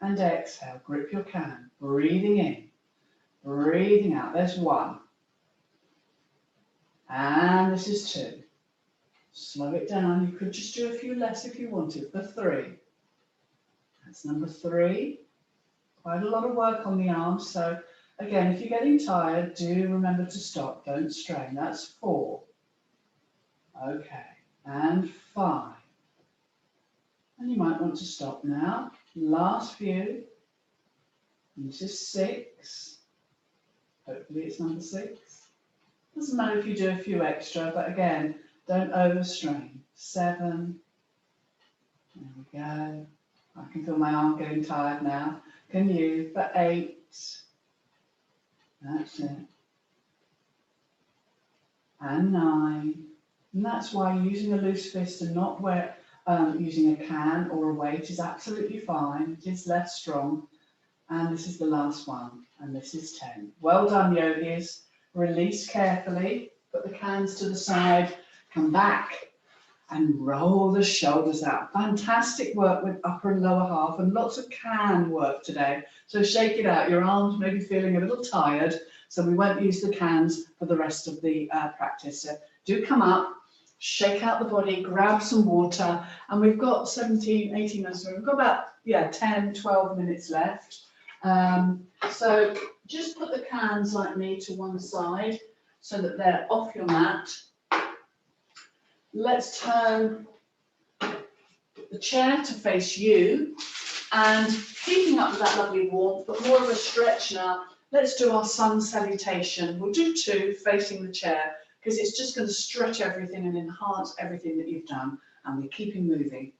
and exhale, grip your can, breathing in, breathing out. There's 1. And this is 2. Slow it down. You could just do a few less if you wanted for 3. That's number 3. Quite a lot of work on the arms. So again, if you're getting tired, do remember to stop. Don't strain. That's 4. Okay. And 5. And you might want to stop now. Last few. And this is 6. Hopefully it's number 6. Doesn't matter if you do a few extra, but again, don't overstrain. 7. There we go. I can feel my arm getting tired now. Can you? For 8. That's it. And 9. And that's why using a loose fist and not using a can or a weight is absolutely fine. It is less strong. And this is the last one. And this is 10. Well done, yogis. Release carefully. Put the cans to the side. Come back. And roll the shoulders out. Fantastic work with upper and lower half and lots of can work today. So shake it out. Your arms may be feeling a little tired, so we won't use the cans for the rest of the practice. So do come up, shake out the body, grab some water, and we've got 17, 18 minutes. We've got about 10, 12 minutes left. So just put the cans like me to one side so that they're off your mat. Let's turn the chair to face you and keeping up with that lovely warmth, but more of a stretch now. Let's do our sun salutation. We'll do 2 facing the chair because it's just going to stretch everything and enhance everything that you've done, and we're keeping moving.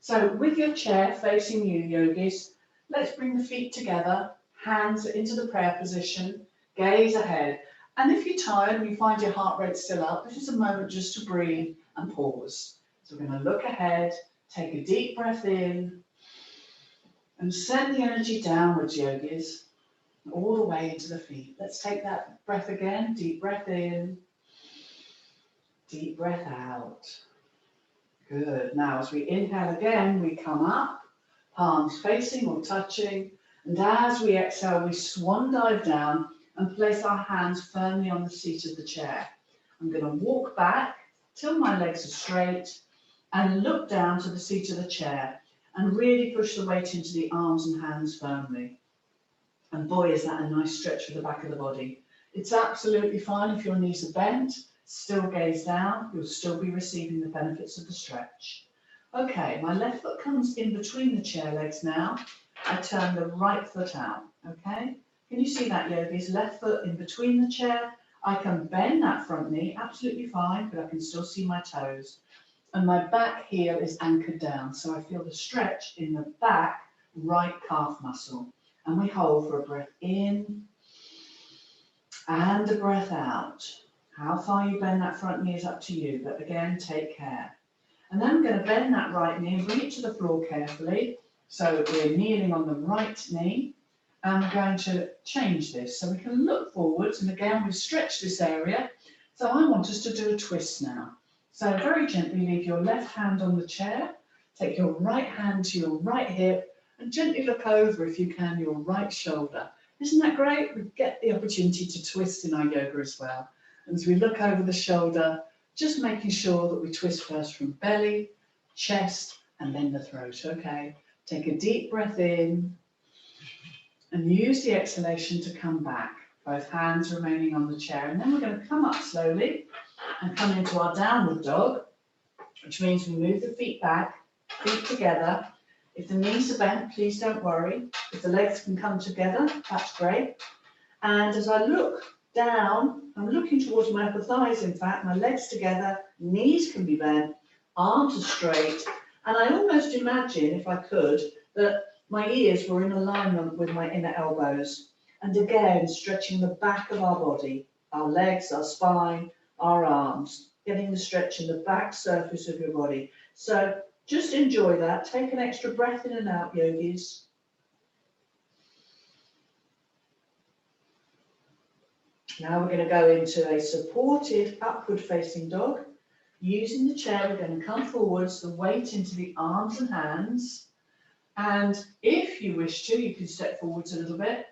So with your chair facing you, yogis, let's bring the feet together, hands into the prayer position, gaze ahead. And if you're tired and you find your heart rate still up, this is a moment just to breathe and pause. So we're going to look ahead, take a deep breath in, and send the energy downwards, yogis, all the way into the feet. Let's take that breath again. Deep breath in, deep breath out. Good. Now, as we inhale again, we come up, palms facing or touching, and as we exhale, we swan dive down and place our hands firmly on the seat of the chair. I'm going to walk back till my legs are straight and look down to the seat of the chair and really push the weight into the arms and hands firmly. And boy, is that a nice stretch for the back of the body. It's absolutely fine if your knees are bent, still gaze down, you'll still be receiving the benefits of the stretch. Okay, my left foot comes in between the chair legs now. I turn the right foot out, okay? Can you see that, yogis? Left foot in between the chair. I can bend that front knee, absolutely fine, but I can still see my toes. And my back heel is anchored down, so I feel the stretch in the back right calf muscle. And we hold for a breath in and a breath out. How far you bend that front knee is up to you, but again, take care. And then I'm going to bend that right knee and bring it to the floor carefully. So we're kneeling on the right knee. And we're going to change this. So we can look forwards, and again, we've stretched this area. So I want us to do a twist now. So very gently leave your left hand on the chair, take your right hand to your right hip, and gently look over, if you can, your right shoulder. Isn't that great? We get the opportunity to twist in our yoga as well. And as we look over the shoulder, just making sure that we twist first from belly, chest, and then the throat. Okay, take a deep breath in. And use the exhalation to come back, both hands remaining on the chair. And then we're going to come up slowly and come into our downward dog, which means we move the feet back, feet together. If the knees are bent, please don't worry. If the legs can come together, that's great. And as I look down, I'm looking towards my upper thighs, in fact, my legs together, knees can be bent, arms are straight. And I almost imagine, if I could, that my ears were in alignment with my inner elbows. And again, stretching the back of our body, our legs, our spine, our arms, getting the stretch in the back surface of your body. So just enjoy that. Take an extra breath in and out, yogis. Now we're going to go into a supported upward facing dog. Using the chair, we're going to come forwards, the weight into the arms and hands. And if you wish to, you can step forwards a little bit.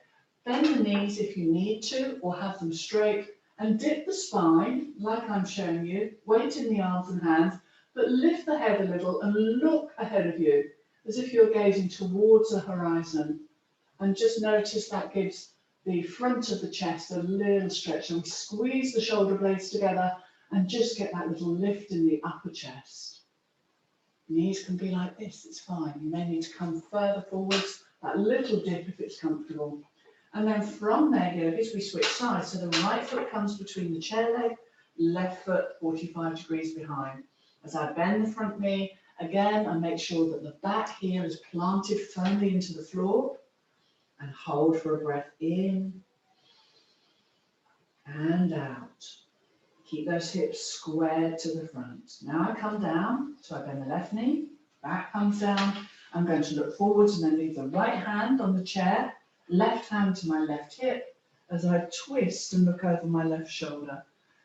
Bend the knees if you need to, or have them straight. And dip the spine, like I'm showing you. Weight in the arms and hands. But lift the head a little and look ahead of you, as if you're gazing towards the horizon. And just notice that gives the front of the chest a little stretch. And we squeeze the shoulder blades together and just get that little lift in the upper chest. Knees can be like this, it's fine. You may need to come further forwards, that little dip if it's comfortable. And then from there, yogis, we switch sides. So the right foot comes between the chair leg, left foot 45 degrees behind. As I bend the front knee, again, I make sure that the back heel is planted firmly into the floor. And hold for a breath in and out. Keep those hips squared to the front. Now I come down, so I bend the left knee, back comes down. I'm going to look forwards and then leave the right hand on the chair, left hand to my left hip as I twist and look over my left shoulder.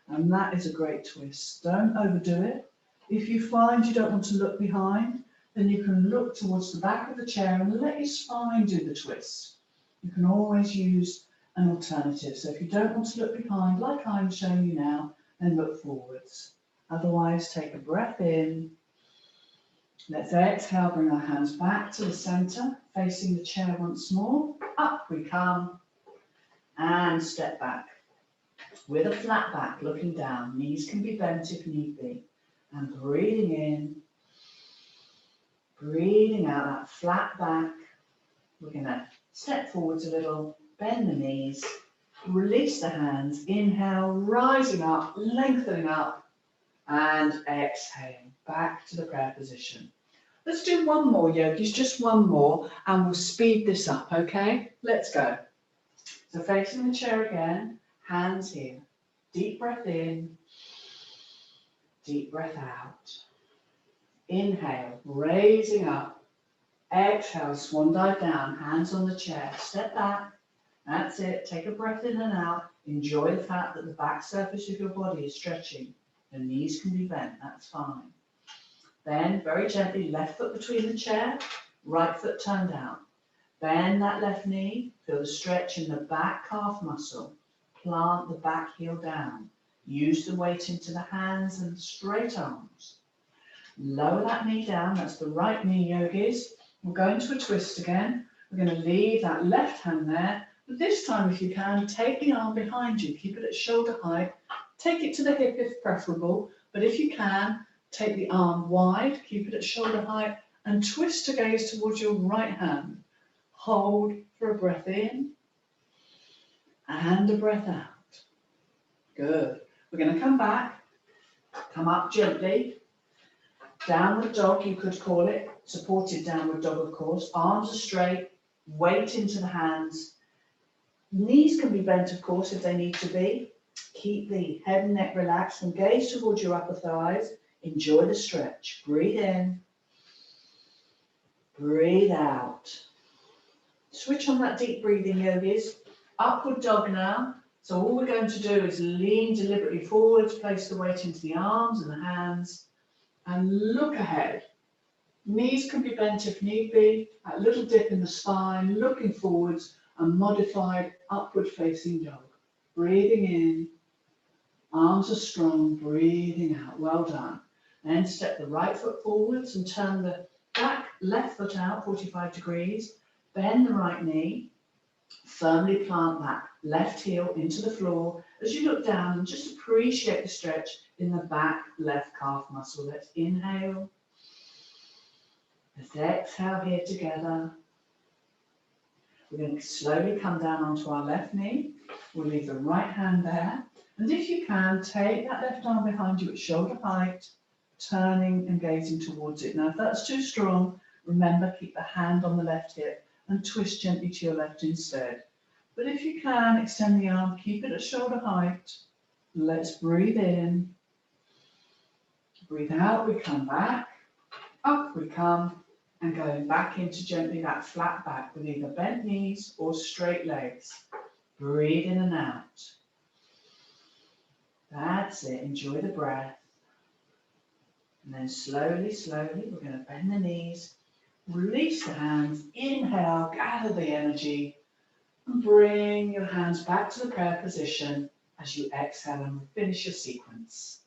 And that is a great twist. Don't overdo it. If you find you don't want to look behind, then you can look towards the back of the chair and let your spine do the twist. You can always use an alternative. So if you don't want to look behind, like I'm showing you now, then look forwards. Otherwise, take a breath in. Let's exhale, bring our hands back to the center, facing the chair once more. Up we come, and step back. With a flat back, looking down. Knees can be bent if need be. And breathing in, breathing out, that flat back. We're going to step forwards a little, bend the knees, release the hands, inhale, rising up, lengthening up, and exhale, back to the prayer position. Let's do one more, yogis, just one more, and we'll speed this up, okay? Let's go. So facing the chair again, hands here. Deep breath in, deep breath out. Inhale, raising up. Exhale, swan dive down, hands on the chair, step back. That's it, take a breath in and out. Enjoy the fact that the back surface of your body is stretching. The knees can be bent, that's fine. Then, very gently, left foot between the chair, right foot turned out. Bend that left knee, feel the stretch in the back calf muscle. Plant the back heel down. Use the weight into the hands and straight arms. Lower that knee down, that's the right knee, yogis. We'll go into a twist again. We're going to leave that left hand there. But this time, if you can, take the arm behind you. Keep it at shoulder height. Take it to the hip if preferable. But if you can, take the arm wide. Keep it at shoulder height. And twist to gaze towards your right hand. Hold for a breath in. And a breath out. Good. We're going to come back. Come up gently. Downward dog, you could call it. Supported downward dog, of course. Arms are straight, weight into the hands. Knees can be bent, of course, if they need to be. Keep the head and neck relaxed and gaze towards your upper thighs. Enjoy the stretch. Breathe in. Breathe out. Switch on that deep breathing, yogis. Upward dog now. So all we're going to do is lean deliberately forwards, place the weight into the arms and the hands, and look ahead. Knees can be bent if need be, a little dip in the spine, looking forwards, a modified upward facing dog. Breathing in, arms are strong, breathing out, well done. Then step the right foot forwards and turn the back left foot out 45 degrees, bend the right knee, firmly plant that left heel into the floor as you look down and just appreciate the stretch in the back left calf muscle. Let's inhale. Let's exhale here together. We're going to slowly come down onto our left knee. We'll leave the right hand there. And if you can, take that left arm behind you at shoulder height, turning and gazing towards it. Now, if that's too strong, remember, keep the hand on the left hip and twist gently to your left instead. But if you can, extend the arm, keep it at shoulder height. Let's breathe in. Breathe out, we come back. Up we come. And going back into gently that flat back with either bent knees or straight legs. Breathe in and out. That's it. Enjoy the breath. And then slowly, slowly, we're going to bend the knees, release the hands, inhale, gather the energy, and bring your hands back to the prayer position as you exhale and finish your sequence.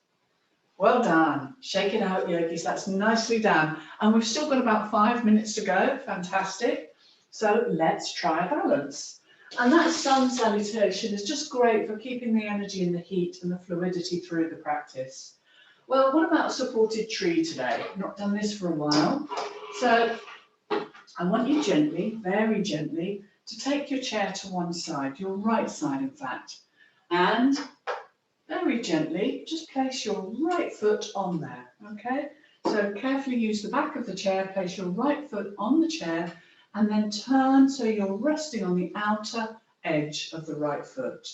Well done. Shake it out, yogis. That's nicely done. And we've still got about 5 minutes to go. Fantastic. So let's try balance. And that sun salutation is just great for keeping the energy and the heat and the fluidity through the practice. Well, what about supported tree today? I've not done this for a while. So I want you gently, very gently, to take your chair to one side, your right side in fact, and very gently just place your right foot on there, okay? So carefully use the back of the chair, place your right foot on the chair, and then turn so you're resting on the outer edge of the right foot.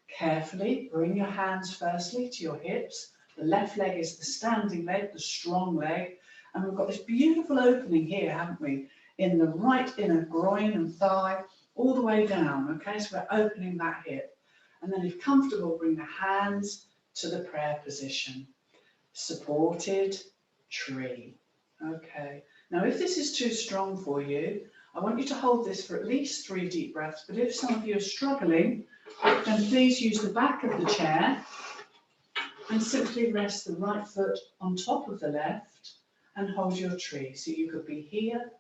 Carefully bring your hands firstly to your hips. The left leg is the standing leg, the strong leg, and we've got this beautiful opening here, haven't we? In the right inner groin and thigh, all the way down, okay? So we're opening that hip. And then if comfortable, bring the hands to the prayer position. Supported tree, okay? Now, if this is too strong for you, I want you to hold this for at least 3 deep breaths, but if some of you are struggling, then please use the back of the chair and simply rest the right foot on top of the left and hold your tree. So you could be here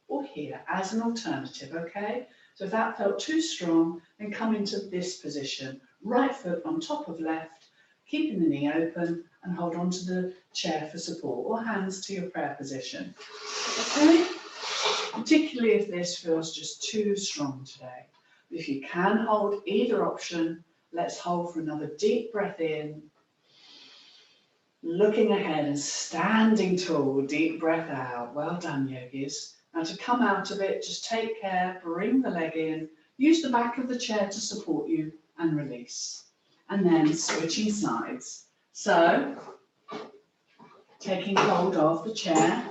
or here as an alternative, okay? So if that felt too strong, then come into this position. Right foot on top of left, keeping the knee open and hold on to the chair for support or hands to your prayer position, okay? Particularly if this feels just too strong today. If you can hold either option, let's hold for another deep breath in. Looking ahead and standing tall, deep breath out. Well done, yogis. Now to come out of it, just take care, bring the leg in, use the back of the chair to support you and release. And then switching sides. So, taking hold of the chair,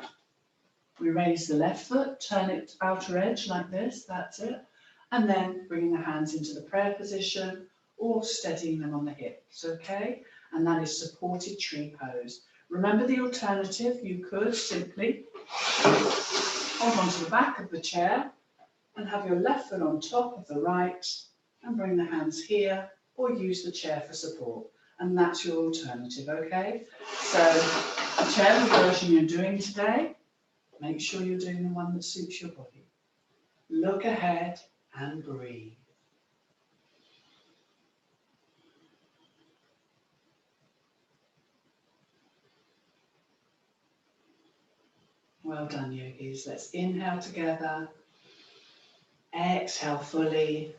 we raise the left foot, turn it outer edge like this, that's it. And then bringing the hands into the prayer position or steadying them on the hips, okay? And that is supported tree pose. Remember the alternative, you could simply hold onto the back of the chair and have your left foot on top of the right and bring the hands here or use the chair for support. And that's your alternative, okay? So whichever version you're doing today, make sure you're doing the one that suits your body. Look ahead and breathe. Well done, yogis. Let's inhale together. Exhale fully.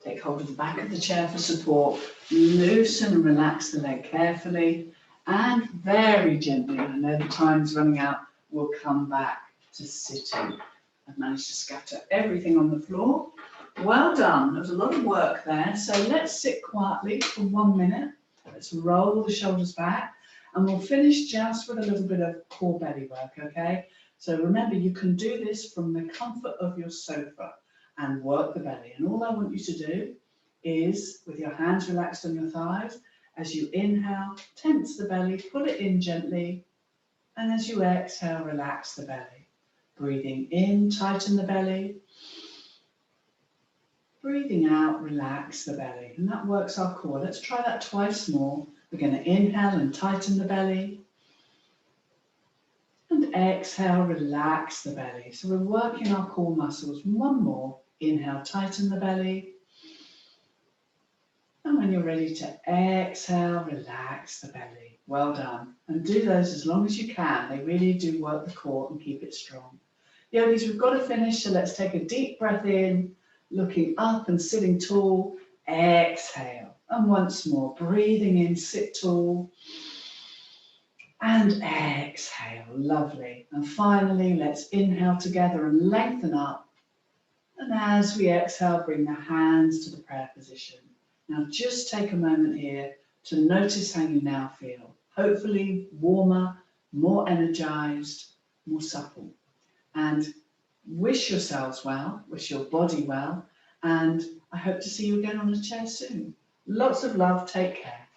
Take hold of the back of the chair for support. Loosen and relax the leg carefully. And very gently, I know the time's running out, we'll come back to sitting. I've managed to scatter everything on the floor. Well done. There's a lot of work there. So let's sit quietly for 1 minute. Let's roll the shoulders back. And we'll finish just with a little bit of core belly work, okay? So remember, you can do this from the comfort of your sofa and work the belly. And all I want you to do is, with your hands relaxed on your thighs, as you inhale, tense the belly, pull it in gently. And as you exhale, relax the belly. Breathing in, tighten the belly. Breathing out, relax the belly. And that works our core. Let's try that twice more. We're going to inhale and tighten the belly. And exhale, relax the belly. So we're working our core muscles. 1 more. Inhale, tighten the belly. And when you're ready to exhale, relax the belly. Well done. And do those as long as you can. They really do work the core and keep it strong. Yogis, we've got to finish, so let's take a deep breath in, looking up and sitting tall. Exhale. And once more, breathing in, sit tall. And exhale. Lovely. And finally, let's inhale together and lengthen up. And as we exhale, bring the hands to the prayer position. Now just take a moment here to notice how you now feel. Hopefully warmer, more energized, more supple. And wish yourselves well, wish your body well, and I hope to see you again on the chair soon. Lots of love. Take care.